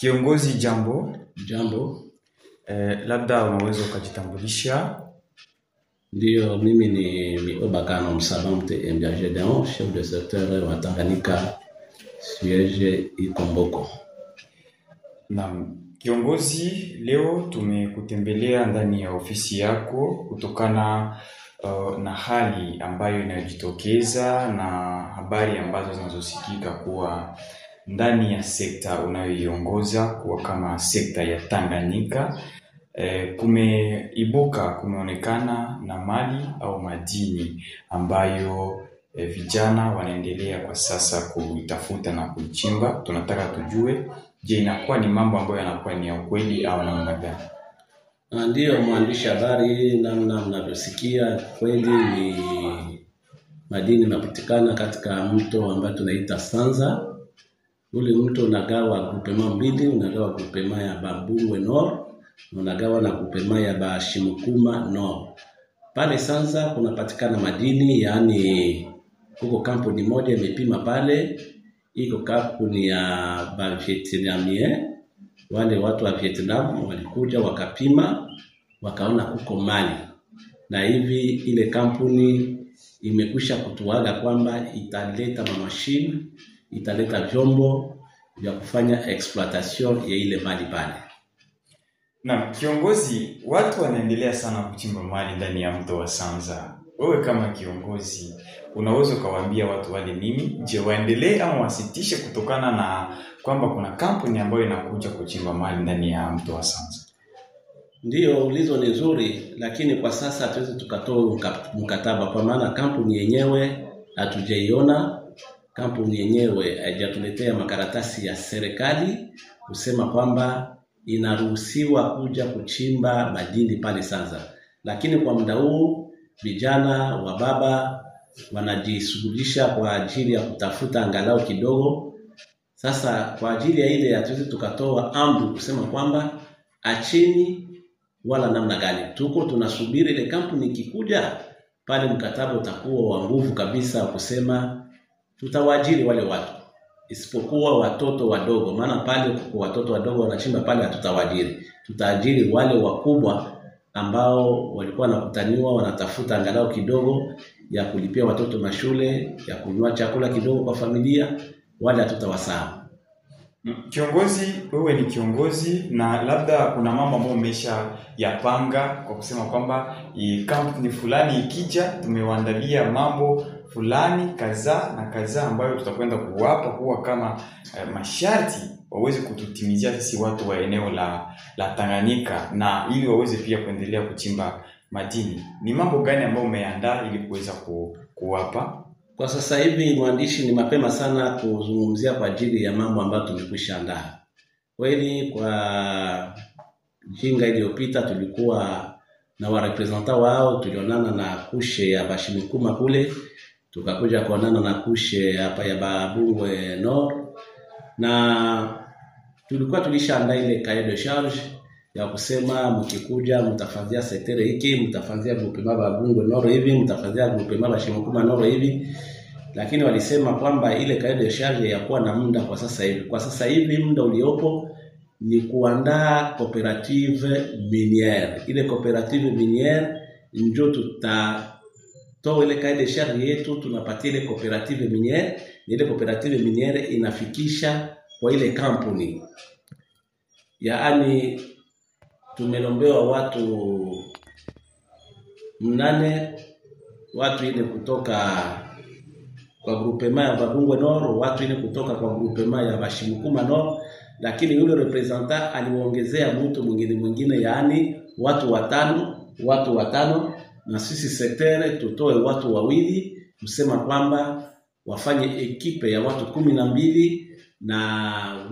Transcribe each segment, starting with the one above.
Kiongozi jambo. Jambo. Labda unaweza ukajitambulisha? Ndio, mimi ni Miobakano Msabamte Mjajedeon, chef de secteur wa Tanganyika, siège Ikomboko. Naam. Kiongozi, leo tumekutembelea ndani ya ofisi yako kutokana na hali ambayo inajitokeza na habari ambazo zinazosikika kuwa ndani ya sekta unayoiongoza kuwa kama sekta ya Tanganyika. Kumeonekana na mali au madini ambayo vijana wanaendelea kwa sasa kuitafuta na kuchimba. Tunataka tujue, je, inakuwa ni mambo ambayo yanakuwa ni ya ukweli au namna gani? Ndio mwandishi habari, namna mnavyosikia kweli ni madini yanapatikana katika mto ambao tunaita Sanza. Ule mto unagawa groupement mbili, unagawa groupement ya Babungwe Nord, unagawa na groupement ya Bashimukuma Nord. Pale Sanza kunapatikana madini, yani huko kampuni moja imepima pale, iko kampuni ya ba Vietnamien. Wale watu wa Vietnam walikuja wakapima, wakaona kuko mali. Na hivi ile kampuni imekwisha kutuaga kwamba italeta mashine, italeta vyombo vya kufanya exploitation ya ile mali pale. Na kiongozi, watu wanaendelea sana kuchimba mali ndani ya mto wa Sanza. Wewe kama kiongozi, unaweza kuwaambia watu wale nini? Je, waendelee ama wasitishe kutokana na kwamba kuna kampuni ambayo inakuja kuchimba mali ndani ya mto wa Sanza? Ndio, ulizo ni nzuri, lakini kwa sasa hatuwezi tukatoa mkataba kwa maana kampuni yenyewe hatujaiona. Kampuni yenyewe haijatuletea makaratasi ya serikali kusema kwamba inaruhusiwa kuja kuchimba madini pale Sanza. Lakini kwa muda huu vijana wa baba wanajishughulisha kwa ajili ya kutafuta angalau kidogo. Sasa kwa ajili ya ile hatuwezi tukatoa amri kusema kwamba achini wala namna gani. Tuko tunasubiri ile kampuni ikikuja pale, mkataba utakuwa wa nguvu kabisa kusema tutawaajiri wale watu, isipokuwa watoto wadogo. Maana pale kwa watoto wadogo wanachimba pale hatutawaajiri. Tutaajiri wale wakubwa ambao walikuwa wanakutaniwa wanatafuta angalau kidogo ya kulipia watoto mashule, ya kununua chakula kidogo kwa familia, wale hatutawasahau. Kiongozi, wewe ni kiongozi na labda kuna mambo ambayo umesha yapanga kwa kusema kwamba kampuni fulani ikija tumewaandalia mambo fulani kadhaa ambayo tutakwenda kuwapa kuwa kama masharti waweze kututimizia sisi watu wa eneo la Tanganyika, na ili waweze pia kuendelea kuchimba madini. Ni mambo gani ambayo umeandaa ili kuweza kuwapa? Kwa sasa hivi mwandishi, ni mapema sana kuzungumzia kwa ajili ya mambo ambayo tumekwisha andaa. Kweli kwa jinga iliyopita tulikuwa na warepresenta wao, tulionana na kushe ya Bashimukuma kule, tukakuja kuonana na kushe hapa ya Babungwe Nord, na tulikuwa tulishaandaa ile cahier de charge ya kusema mkikuja mtafanyia sektere hiki, mtafanyia groupement Babungwe Nord hivi, mtafanyia groupement Bashimukuma Nord hivi. Lakini walisema kwamba ile cahier de charge yakuwa na muda kwa sasa hivi. Kwa sasa hivi muda uliopo ni kuandaa cooperative miniere. Ile cooperative miniere ndio tutatoa ile cahier de charge yetu, tunapatia ile cooperative miniere. Ile cooperative miniere inafikisha kwa ile kampuni. Yaani tumelombewa watu 8, watu ile kutoka kwa groupement ya Babungwe Nord, watu ile kutoka kwa groupement ya Bashimukuma Nord, lakini yule representa aliongezea mtu mwingine, yaani watu watano, na sisi sektere tutoe watu wawili, kusema kwamba wafanye ekipe ya watu 12, na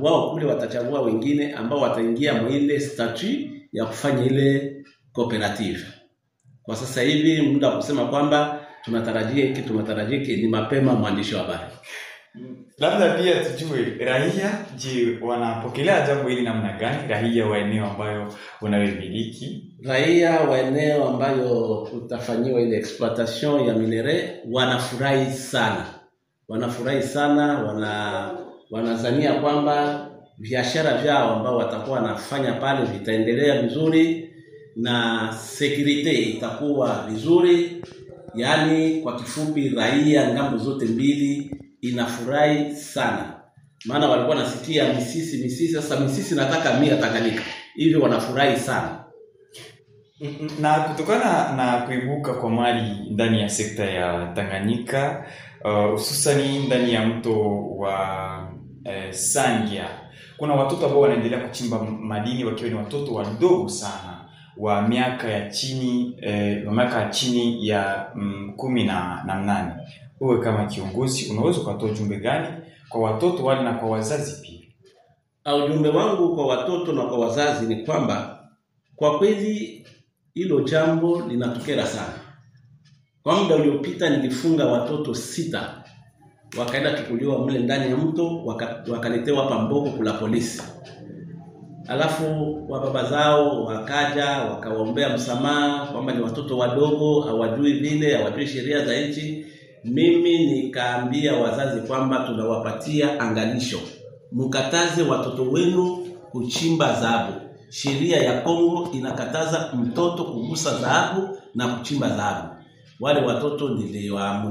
wao kule watachagua wengine ambao wataingia mwile statut ya kufanya ile cooperative. Kwa sasa hivi muda wa kusema kwamba tunatarajia ni mapema, mwandishi wa habari. Labda pia tujue raia, je, wanapokelea jambo hili namna gani? Raia wa eneo ambayo unayomiliki, raia wa eneo ambayo utafanyiwa ile exploitation ya minere wanafurahi sana, wanazania kwamba biashara vyao ambao watakuwa wanafanya pale vitaendelea vizuri na security itakuwa vizuri. Yani kwa kifupi raia ngambo zote mbili inafurahi sana. Maana walikuwa nasikia Misisi, sasa Misisi nataka mia Tanganyika. Hivyo wanafurahi sana. Na kutokana na kuibuka kwa mali ndani ya sekta ya Tanganyika, hususani ndani ya mto wa Sangia, kuna watoto ambao wanaendelea kuchimba madini wakiwa ni watoto wadogo sana wa miaka ya chini ya 18. Wewe kama kiongozi unaweza kutoa ujumbe gani kwa watoto wale na kwa wazazi pia? Ujumbe wangu kwa watoto na kwa wazazi ni kwamba kwa kweli hilo jambo linatukera sana. Kwa muda uliopita nilifunga watoto 6 wakaenda chukuliwa mle ndani ya mto, wakaletewa hapa Mboko kula polisi. Alafu wababa zao wakaja wakawaombea msamaha kwamba ni watoto wadogo, hawajui vile, hawajui sheria za nchi. Mimi nikaambia wazazi kwamba tunawapatia angalisho. Mkataze watoto wenu kuchimba dhahabu. Sheria ya Kongo inakataza mtoto kugusa dhahabu na kuchimba dhahabu. Wale watoto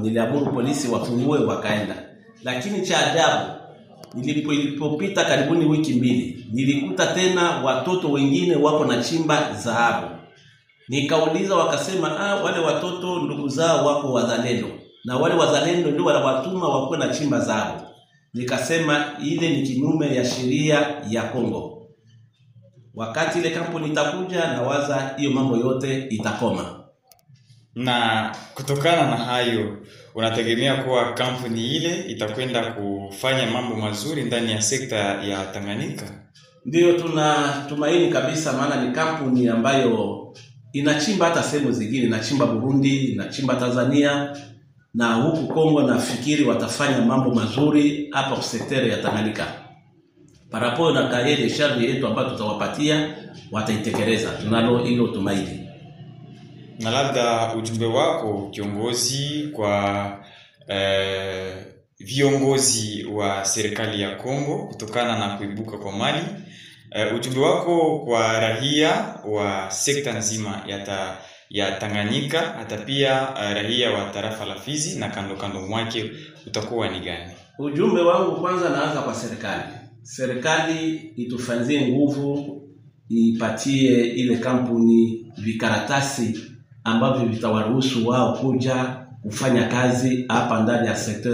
niliamuru polisi wafungue wakaenda. Lakini cha ajabu, ilipopita karibuni wiki 2, nilikuta tena watoto wengine wako na chimba dhahabu. Nikauliza wakasema wale watoto ndugu zao wako wazalendo. Na wale wazalendo ndio wanawatuma wako na chimba dhahabu. Nikasema ile ni kinyume ya sheria ya Kongo. Wakati ile kampuni itakuja na waza hiyo mambo yote itakoma. Na kutokana na hayo unategemea kuwa kampuni ile itakwenda kufanya mambo mazuri ndani ya sekta ya Tanganyika? Ndio tunatumaini kabisa, maana ni kampuni ambayo inachimba hata sehemu zingine, inachimba Burundi, inachimba Tanzania na huku Kongo. Nafikiri watafanya mambo mazuri hapa kwa sekta ya Tanganyika. Parapo na kaele sharri yetu ambayo tutawapatia wataitekeleza. Tunalo hilo tumaini. Na labda ujumbe wako kiongozi kwa viongozi wa serikali ya Kongo kutokana na kuibuka kwa mali, ujumbe wako kwa raia wa sekta nzima ya Tanganyika, hata pia raia wa tarafa la Fizi na kando mwake utakuwa ni gani? Ujumbe wangu kwanza naanza kwa serikali. Serikali itufanzie nguvu, ipatie ile kampuni vikaratasi ambavyo vitawaruhusu wao kuja kufanya kazi hapa ndani ya sekta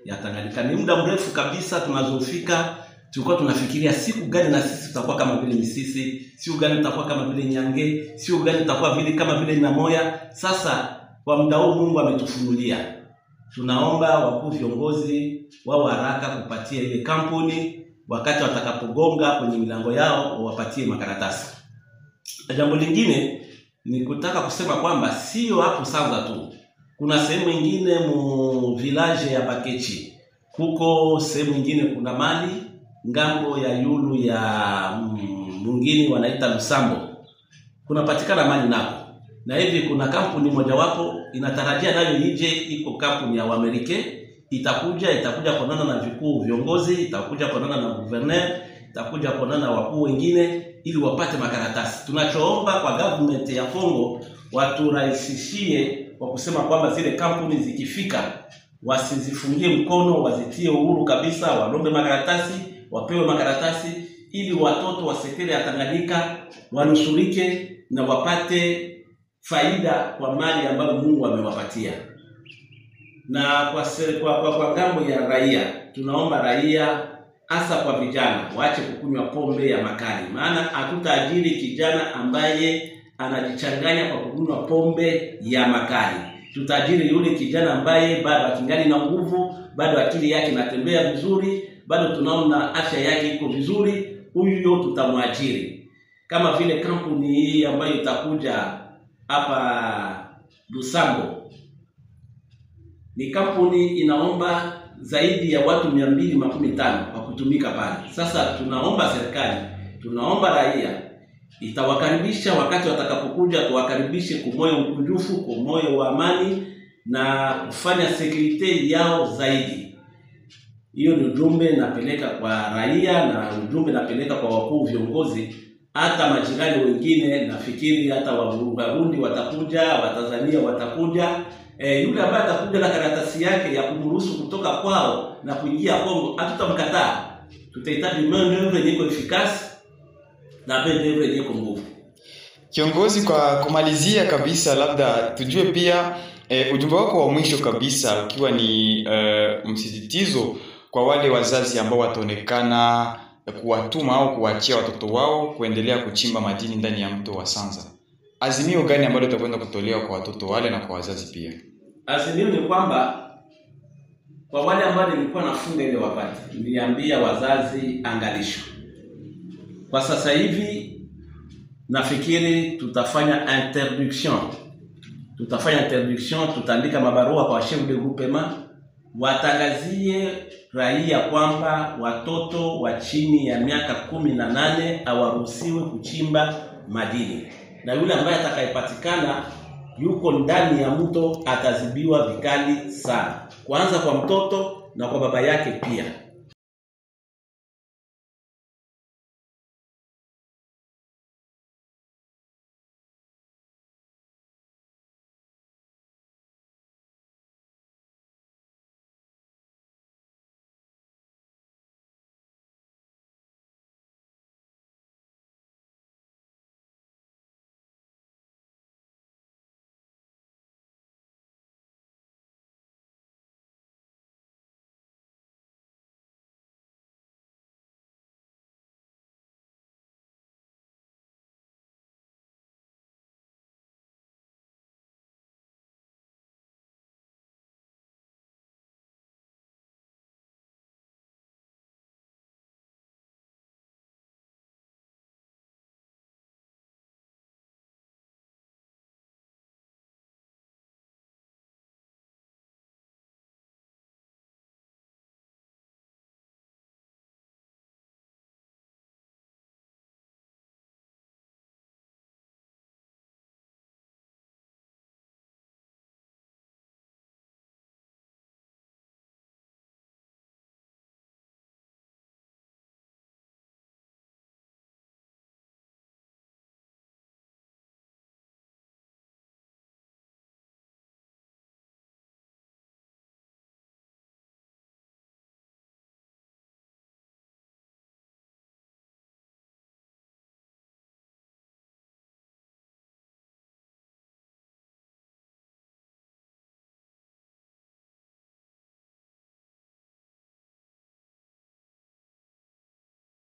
ya Tanganyika. Ni muda mrefu kabisa tunazofika, tulikuwa tunafikiria siku gani na sisi tutakuwa kama vile Misisi, siku gani tutakuwa kama vile Nyange, siku gani tutakuwa vile kama vile Namoya. Sasa kwa muda huu Mungu ametufunulia. Tunaomba wakuu viongozi wao haraka kupatia ile kampuni, wakati watakapogonga kwenye milango yao wapatie makaratasi. Jambo lingine ni kutaka kusema kwamba sio hapo Sanza tu. Kuna sehemu nyingine mu village ya Bakechi. Huko sehemu nyingine kuna mali ngambo ya yulu ya mwingine wanaita Lusambo. Kunapatikana mali nako. Na hivi kuna kampuni mojawapo inatarajia nayo ije, iko kampuni ya Amerika, itakuja kuonana na vikuu viongozi, itakuja kuonana na governor, itakuja kuonana na wakuu wengine ili wapate makaratasi. Tunachoomba kwa government ya Kongo waturahisishie kwa kusema kwamba zile kampuni zikifika wasizifungie mkono, wazitie uhuru kabisa, walombe makaratasi, wapewe makaratasi ili watoto wa sekta ya Tanganyika wanusurike na wapate faida kwa mali ambayo Mungu amewapatia. Na kwa ngambo ya raia, tunaomba raia hasa kwa vijana waache kukunywa pombe ya makali. Maana hatutaajiri kijana ambaye anajichanganya kwa kukunywa pombe ya makali. Tutaajiri yule kijana ambaye bado akingali na nguvu, bado akili yake inatembea vizuri, bado tunaona afya yake iko vizuri, huyo tutamwajiri. Kama vile kampuni hii ambayo itakuja hapa Lusambo, ni kampuni inaomba zaidi ya watu 215 kwa kutumika pale. Sasa tunaomba serikali, tunaomba raia itawakaribisha wakati watakapokuja, tuwakaribishe kwa moyo mkunjufu, kwa moyo wa amani na kufanya security yao zaidi. Hiyo ni ujumbe napeleka kwa raia na ujumbe napeleka kwa wakuu viongozi, hata majirani wengine. Nafikiri hata Warundi watakuja, Watanzania watakuja. Yule ambaye atakuja na karatasi yake ya kumruhusu kutoka kwao na kuingia Kongo, hatutamkataa. Tutahitaji maendeleo yenye efikasi na maendeleo yenye nguvu. Kiongozi, kwa kumalizia kabisa, labda tujue pia ujumbe wako wa mwisho kabisa ukiwa ni msisitizo kwa wale wazazi ambao wataonekana kuwatuma au kuachia watoto wao kuendelea kuchimba madini ndani ya mto wa Sanza. Azimio gani ambalo litakwenda kutolewa kwa watoto wale na kwa wazazi pia? Azimio ni kwamba kwa wale ambao nilikuwa nafunga ile wakati, niliambia wazazi angalisho. Kwa sasa hivi nafikiri tutafanya interdiction. Tutaandika mabarua kwa chef de groupement, watangazie raia kwamba watoto wa chini ya miaka 18 hawaruhusiwi kuchimba madini. Na yule ambaye atakayepatikana yuko ndani ya mto atazibiwa vikali sana. Kwanza kwa mtoto na kwa baba yake pia.